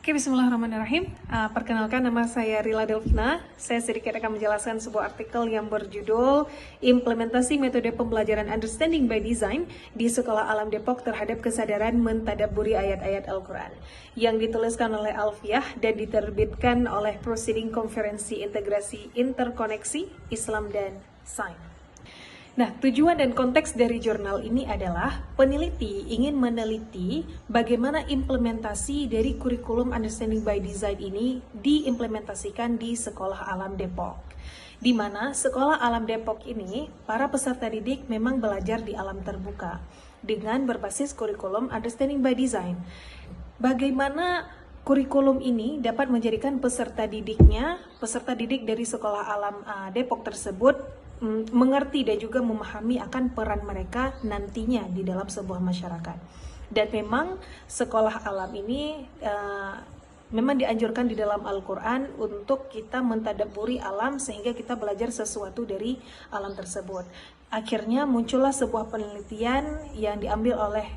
Oke, bismillahirrahmanirrahim. Perkenalkan, nama saya Rila Delvina. Saya sedikit akan menjelaskan sebuah artikel yang berjudul Implementasi Metode Pembelajaran Understanding by Design di Sekolah Alam Depok terhadap Kesadaran Mentadabburi Ayat-Ayat Al-Quran, yang dituliskan oleh Alfiah dan diterbitkan oleh Proceeding Konferensi Integrasi Interkoneksi Islam dan Sains. Nah, tujuan dan konteks dari jurnal ini adalah peneliti ingin meneliti bagaimana implementasi dari kurikulum Understanding by Design ini diimplementasikan di Sekolah Alam Depok. Di mana Sekolah Alam Depok ini, para peserta didik memang belajar di alam terbuka dengan berbasis kurikulum Understanding by Design. Bagaimana kurikulum ini dapat menjadikan peserta didik dari Sekolah Alam Depok tersebut mengerti dan juga memahami akan peran mereka nantinya di dalam sebuah masyarakat. Dan memang sekolah alam ini memang dianjurkan di dalam Al-Quran untuk kita mentadabburi alam sehingga kita belajar sesuatu dari alam tersebut. Akhirnya muncullah sebuah penelitian yang diambil oleh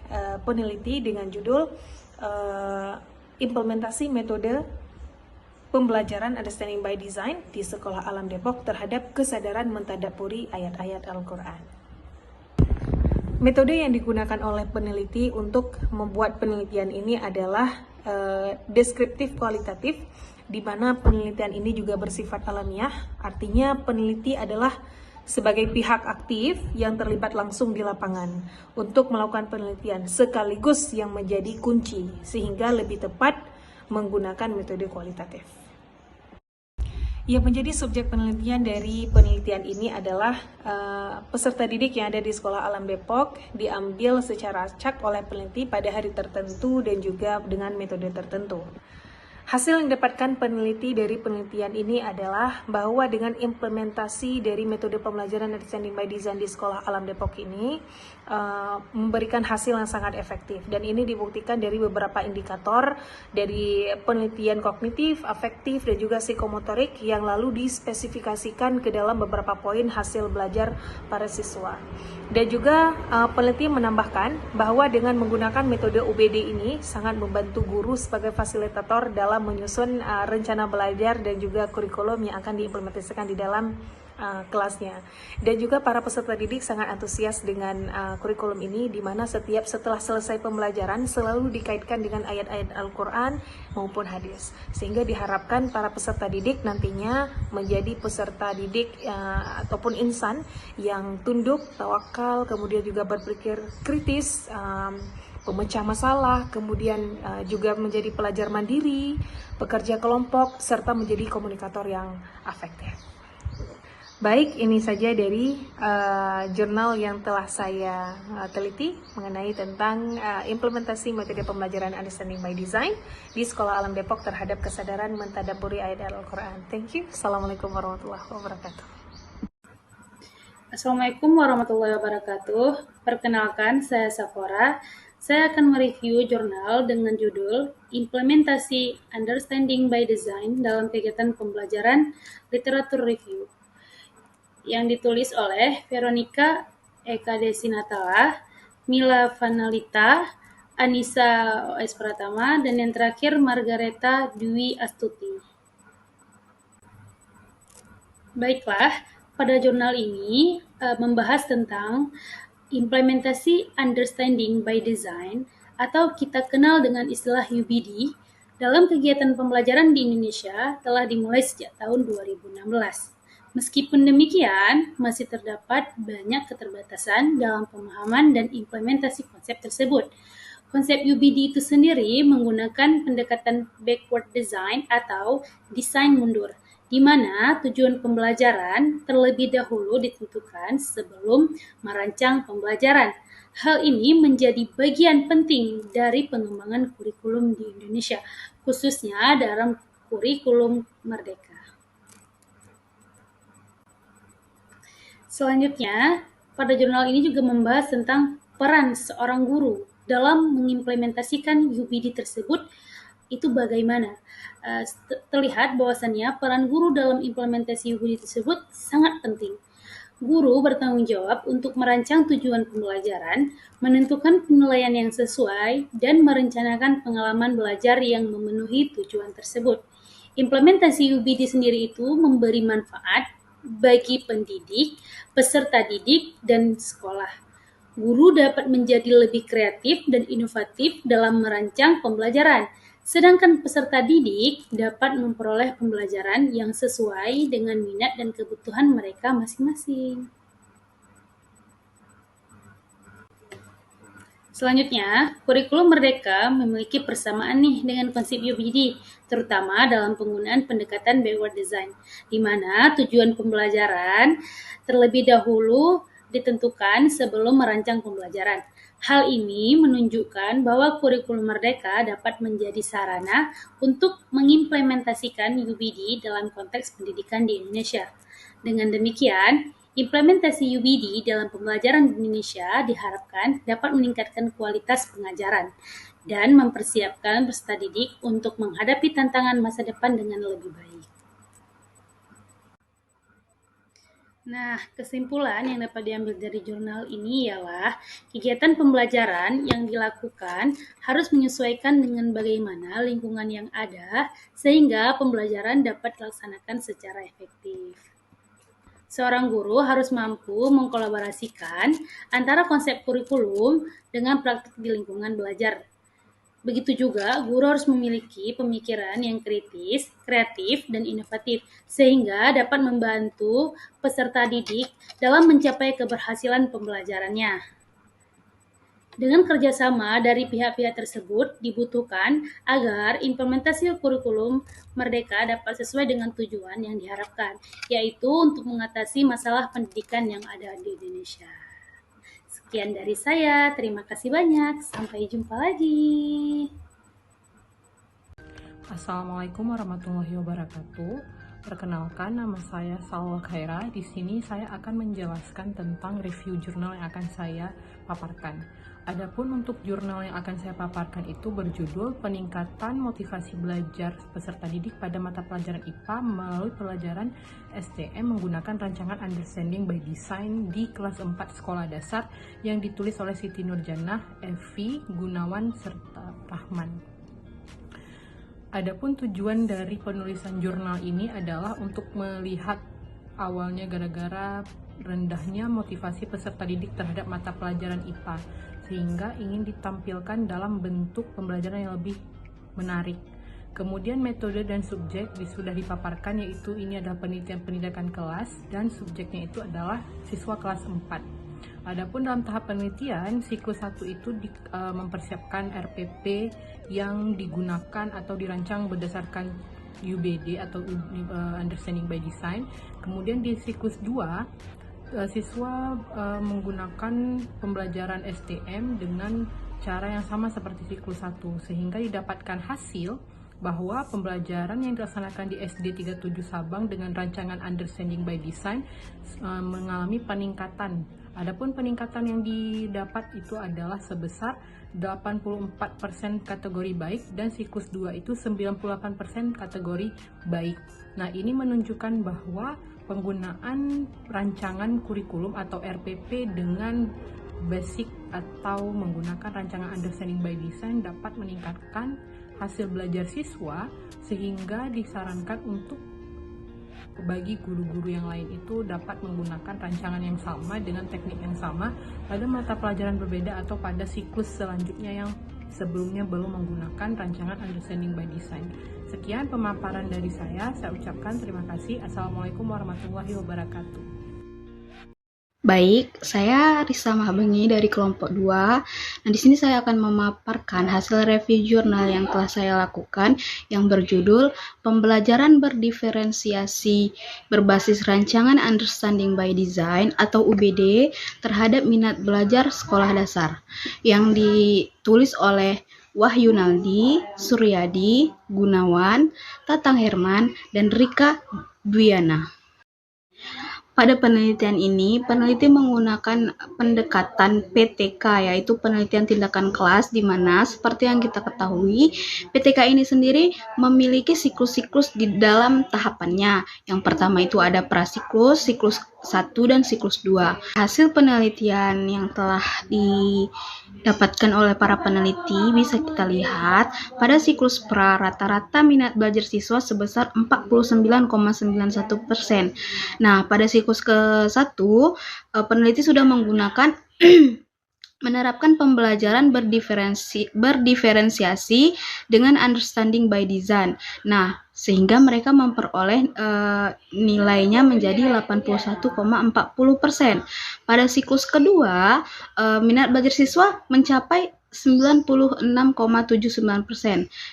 peneliti dengan judul Implementasi Metode Pembelajaran Understanding by Design di Sekolah Alam Depok terhadap Kesadaran Mentadabburi Ayat-Ayat Al-Quran. Metode yang digunakan oleh peneliti untuk membuat penelitian ini adalah deskriptif kualitatif, di mana penelitian ini juga bersifat alamiah. Artinya peneliti adalah sebagai pihak aktif yang terlibat langsung di lapangan untuk melakukan penelitian sekaligus yang menjadi kunci sehingga lebih tepat menggunakan metode kualitatif. Yang menjadi subjek penelitian dari penelitian ini adalah peserta didik yang ada di Sekolah Alam Depok, diambil secara acak oleh peneliti pada hari tertentu dan juga dengan metode tertentu. Hasil yang didapatkan peneliti dari penelitian ini adalah bahwa dengan implementasi dari metode pembelajaran Understanding by Design di Sekolah Alam Depok ini memberikan hasil yang sangat efektif, dan ini dibuktikan dari beberapa indikator dari penelitian kognitif, afektif, dan juga psikomotorik yang lalu dispesifikasikan ke dalam beberapa poin hasil belajar para siswa. Dan juga peneliti menambahkan bahwa dengan menggunakan metode UBD ini sangat membantu guru sebagai fasilitator dalam menyusun rencana belajar dan juga kurikulum yang akan diimplementasikan di dalam kelasnya. Dan juga para peserta didik sangat antusias dengan kurikulum ini, di mana setelah selesai pembelajaran selalu dikaitkan dengan ayat-ayat Al-Quran maupun hadis, sehingga diharapkan para peserta didik nantinya menjadi peserta didik ataupun insan yang tunduk, tawakal, kemudian juga berpikir kritis, pemecah masalah, kemudian juga menjadi pelajar mandiri, pekerja kelompok, serta menjadi komunikator yang efektif. Baik, ini saja dari jurnal yang telah saya teliti mengenai tentang implementasi metode pembelajaran Understanding by Design di Sekolah Alam Depok terhadap kesadaran mentadabburi ayat Al-Quran. Thank you. Assalamualaikum warahmatullahi wabarakatuh. Assalamualaikum warahmatullahi wabarakatuh. Perkenalkan, saya Safora. Saya akan mereview jurnal dengan judul Implementasi Understanding by Design dalam kegiatan pembelajaran literatur review, yang ditulis oleh Veronica Eka Desinatala, Mila Vanalita, Anissa OS Pratama, dan yang terakhir Margareta Dwi Astuti. Baiklah, pada jurnal ini membahas tentang implementasi Understanding by Design atau kita kenal dengan istilah UBD dalam kegiatan pembelajaran di Indonesia telah dimulai sejak tahun 2016. Meskipun demikian, masih terdapat banyak keterbatasan dalam pemahaman dan implementasi konsep tersebut. Konsep UBD itu sendiri menggunakan pendekatan backward design atau desain mundur, di mana tujuan pembelajaran terlebih dahulu ditentukan sebelum merancang pembelajaran. Hal ini menjadi bagian penting dari pengembangan kurikulum di Indonesia, khususnya dalam kurikulum Merdeka. Selanjutnya, pada jurnal ini juga membahas tentang peran seorang guru dalam mengimplementasikan UBD tersebut itu bagaimana. Terlihat bahwasannya peran guru dalam implementasi UBD tersebut sangat penting. Guru bertanggung jawab untuk merancang tujuan pembelajaran, menentukan penilaian yang sesuai, dan merencanakan pengalaman belajar yang memenuhi tujuan tersebut. Implementasi UBD sendiri itu memberi manfaat bagi pendidik, peserta didik, dan sekolah. Guru dapat menjadi lebih kreatif dan inovatif dalam merancang pembelajaran, sedangkan peserta didik dapat memperoleh pembelajaran yang sesuai dengan minat dan kebutuhan mereka masing-masing. Selanjutnya, kurikulum Merdeka memiliki persamaan nih dengan konsep UBD, terutama dalam penggunaan pendekatan backward design, di mana tujuan pembelajaran terlebih dahulu ditentukan sebelum merancang pembelajaran. Hal ini menunjukkan bahwa kurikulum Merdeka dapat menjadi sarana untuk mengimplementasikan UBD dalam konteks pendidikan di Indonesia. Dengan demikian, implementasi UBD dalam pembelajaran di Indonesia diharapkan dapat meningkatkan kualitas pengajaran dan mempersiapkan peserta didik untuk menghadapi tantangan masa depan dengan lebih baik. Nah, kesimpulan yang dapat diambil dari jurnal ini ialah kegiatan pembelajaran yang dilakukan harus menyesuaikan dengan bagaimana lingkungan yang ada sehingga pembelajaran dapat dilaksanakan secara efektif. Seorang guru harus mampu mengkolaborasikan antara konsep kurikulum dengan praktik di lingkungan belajar. Begitu juga, guru harus memiliki pemikiran yang kritis, kreatif, dan inovatif, sehingga dapat membantu peserta didik dalam mencapai keberhasilan pembelajarannya. Dengan kerjasama dari pihak-pihak tersebut dibutuhkan agar implementasi kurikulum Merdeka dapat sesuai dengan tujuan yang diharapkan, yaitu untuk mengatasi masalah pendidikan yang ada di Indonesia. Sekian dari saya, terima kasih banyak. Sampai jumpa lagi. Assalamualaikum warahmatullahi wabarakatuh. Perkenalkan, nama saya Salwa Khaira. Di sini saya akan menjelaskan tentang review jurnal yang akan saya paparkan. Adapun untuk jurnal yang akan saya paparkan itu berjudul Peningkatan Motivasi Belajar Peserta Didik pada Mata Pelajaran IPA melalui pelajaran STM menggunakan rancangan Understanding by Design di kelas 4 sekolah dasar yang ditulis oleh Siti Nurjanah, Evi, Gunawan, serta Rahman. Adapun tujuan dari penulisan jurnal ini adalah untuk melihat awalnya gara-gara rendahnya motivasi peserta didik terhadap mata pelajaran IPA, sehingga ingin ditampilkan dalam bentuk pembelajaran yang lebih menarik. Kemudian metode dan subjek sudah dipaparkan, yaitu ini adalah penelitian pendidikan kelas dan subjeknya itu adalah siswa kelas 4. Adapun dalam tahap penelitian, siklus 1 itu mempersiapkan RPP yang digunakan atau dirancang berdasarkan UBD atau Understanding by Design. Kemudian di siklus 2, siswa menggunakan pembelajaran STM dengan cara yang sama seperti siklus 1, sehingga didapatkan hasil bahwa pembelajaran yang dilaksanakan di SD 37 Sabang dengan rancangan Understanding by Design mengalami peningkatan. Adapun peningkatan yang didapat itu adalah sebesar 84% kategori baik dan siklus 2 itu 98% kategori baik. Nah, ini menunjukkan bahwa penggunaan rancangan kurikulum atau RPP dengan basic atau menggunakan rancangan Understanding by Design dapat meningkatkan hasil belajar siswa, sehingga disarankan untuk bagi guru-guru yang lain itu dapat menggunakan rancangan yang sama dengan teknik yang sama pada mata pelajaran berbeda atau pada siklus selanjutnya yang sebelumnya belum menggunakan rancangan Understanding by Design. Sekian pemaparan dari saya ucapkan terima kasih. Assalamualaikum warahmatullahi wabarakatuh. Baik, saya Risa Mahabengi dari kelompok 2. Nah, di sini saya akan memaparkan hasil review jurnal yang telah saya lakukan yang berjudul Pembelajaran Berdiferensiasi Berbasis Rancangan Understanding by Design atau UBD terhadap minat belajar sekolah dasar, yang ditulis oleh Wahyu Naldi, Suryadi, Gunawan, Tatang Herman, dan Rika Dwiana. Pada penelitian ini, peneliti menggunakan pendekatan PTK, yaitu penelitian tindakan kelas, di mana seperti yang kita ketahui, PTK ini sendiri memiliki siklus-siklus di dalam tahapannya. Yang pertama itu ada prasiklus, siklus 1 dan siklus 2. Hasil penelitian yang telah didapatkan oleh para peneliti bisa kita lihat pada siklus pra rata-rata minat belajar siswa sebesar 49,91%. Nah, pada siklus ke-1 peneliti sudah menggunakan menerapkan pembelajaran berdiferensiasi dengan understanding by design. Nah, sehingga mereka memperoleh nilainya menjadi 81,40%. Pada siklus kedua, minat belajar siswa mencapai 96,79%.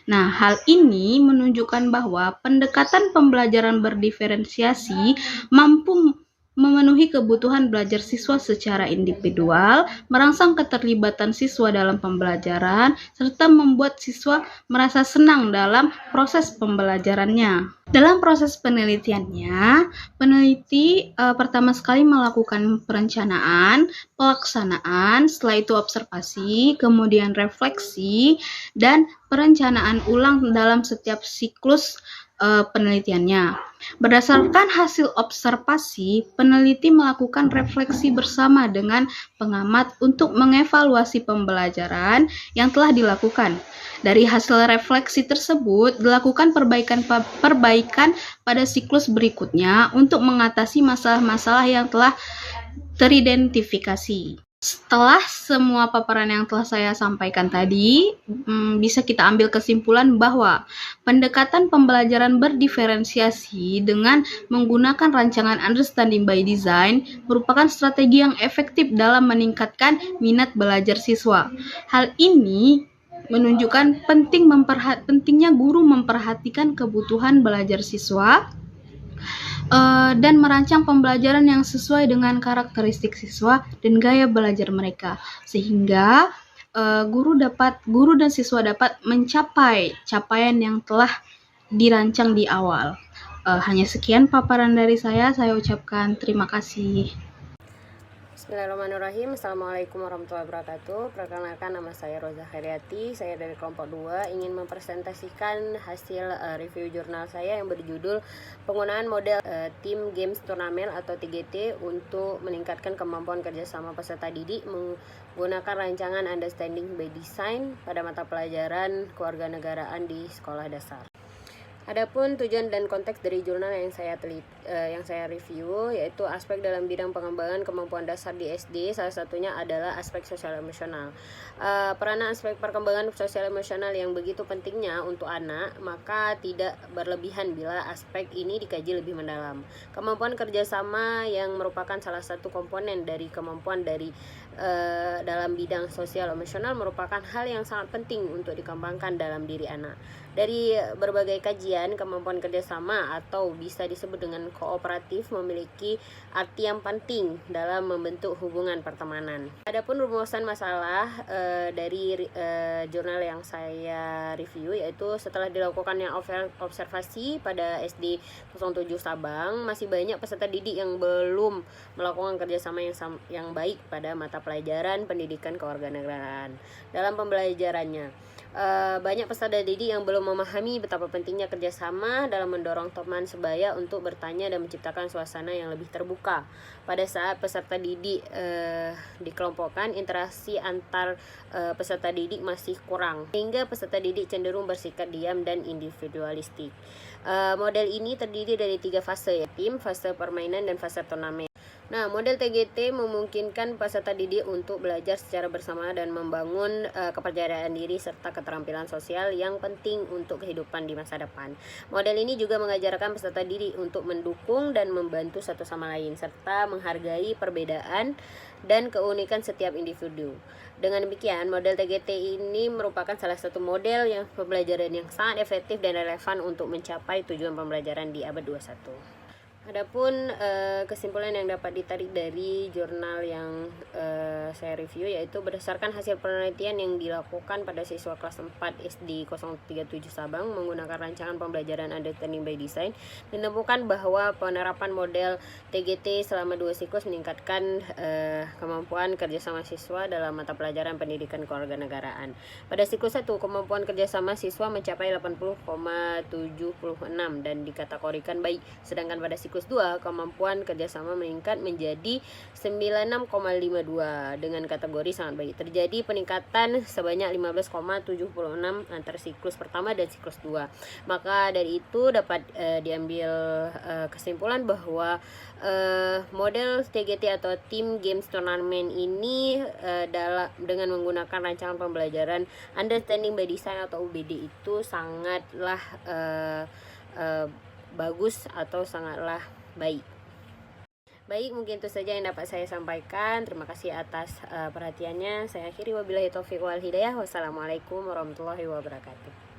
Nah, hal ini menunjukkan bahwa pendekatan pembelajaran berdiferensiasi mampu memenuhi kebutuhan belajar siswa secara individual, merangsang keterlibatan siswa dalam pembelajaran, serta membuat siswa merasa senang dalam proses pembelajarannya. Dalam proses penelitiannya, peneliti pertama sekali melakukan perencanaan, pelaksanaan, setelah itu observasi, kemudian refleksi, dan perencanaan ulang dalam setiap siklus penelitiannya. Berdasarkan hasil observasi, peneliti melakukan refleksi bersama dengan pengamat untuk mengevaluasi pembelajaran yang telah dilakukan. Dari hasil refleksi tersebut, dilakukan perbaikan pada siklus berikutnya untuk mengatasi masalah-masalah yang telah teridentifikasi. Setelah semua paparan yang telah saya sampaikan tadi, bisa kita ambil kesimpulan bahwa pendekatan pembelajaran berdiferensiasi dengan menggunakan rancangan understanding by design merupakan strategi yang efektif dalam meningkatkan minat belajar siswa. Hal ini menunjukkan pentingnya guru memperhatikan kebutuhan belajar siswa dan merancang pembelajaran yang sesuai dengan karakteristik siswa dan gaya belajar mereka, sehingga guru dan siswa dapat mencapai capaian yang telah dirancang di awal. Hanya sekian paparan dari saya ucapkan terima kasih. Bismillahirrahmanirrahim. Assalamualaikum warahmatullahi wabarakatuh. Perkenalkan, nama saya Roza Khairiati. Saya dari kelompok 2 ingin mempresentasikan hasil review jurnal saya yang berjudul penggunaan model Team Games Turnamen atau TGT untuk meningkatkan kemampuan kerjasama peserta didik menggunakan rancangan Understanding by Design pada mata pelajaran kewarganegaraan di sekolah dasar. Adapun tujuan dan konteks dari jurnal yang saya review yaitu aspek dalam bidang pengembangan kemampuan dasar di SD, salah satunya adalah aspek sosial emosional. Peranan aspek perkembangan sosial emosional yang begitu pentingnya untuk anak, maka tidak berlebihan bila aspek ini dikaji lebih mendalam. Kemampuan kerjasama yang merupakan salah satu komponen dari kemampuan dalam bidang sosial emosional merupakan hal yang sangat penting untuk dikembangkan dalam diri anak. Dari berbagai kajian, kemampuan kerjasama atau bisa disebut dengan kooperatif memiliki arti yang penting dalam membentuk hubungan pertemanan. Adapun rumusan masalah dari jurnal yang saya review yaitu setelah dilakukannya observasi pada SD 07 Sabang, masih banyak peserta didik yang belum melakukan kerjasama yang baik pada mata pelajaran pendidikan kewarganegaraan. Dalam pembelajarannya, banyak peserta didik yang belum memahami betapa pentingnya kerjasama dalam mendorong teman sebaya untuk bertanya dan menciptakan suasana yang lebih terbuka. Pada saat peserta didik dikelompokkan, interaksi antar peserta didik masih kurang, sehingga peserta didik cenderung bersikap diam dan individualistik. Model ini terdiri dari 3 fase, tim, fase permainan, dan fase turnamen. Nah, model TGT memungkinkan peserta didik untuk belajar secara bersama dan membangun kepercayaan diri serta keterampilan sosial yang penting untuk kehidupan di masa depan. Model ini juga mengajarkan peserta didik untuk mendukung dan membantu satu sama lain serta menghargai perbedaan dan keunikan setiap individu. Dengan demikian, model TGT ini merupakan salah satu model yang pembelajaran yang sangat efektif dan relevan untuk mencapai tujuan pembelajaran di abad 21. Adapun kesimpulan yang dapat ditarik dari jurnal yang saya review yaitu berdasarkan hasil penelitian yang dilakukan pada siswa kelas 4 SD 037 Sabang menggunakan rancangan pembelajaran Understanding by Design, ditemukan bahwa penerapan model TGT selama 2 siklus meningkatkan kemampuan kerjasama siswa dalam mata pelajaran pendidikan kewarganegaraan. Pada siklus 1, kemampuan kerjasama siswa mencapai 80,76 dan dikategorikan baik, sedangkan pada siklus siklus 2 kemampuan kerjasama meningkat menjadi 96,52 dengan kategori sangat baik. Terjadi peningkatan sebanyak 15,76 antara siklus pertama dan siklus 2. Maka dari itu dapat diambil kesimpulan bahwa model TGT atau Team Games Tournament ini dengan menggunakan rancangan pembelajaran Understanding by Design atau UBD itu sangatlah bagus atau sangatlah baik. Baik, mungkin itu saja yang dapat saya sampaikan. Terima kasih atas perhatiannya. Saya akhiri, wabillahi taufiq wal hidayah. Wassalamualaikum warahmatullahi wabarakatuh.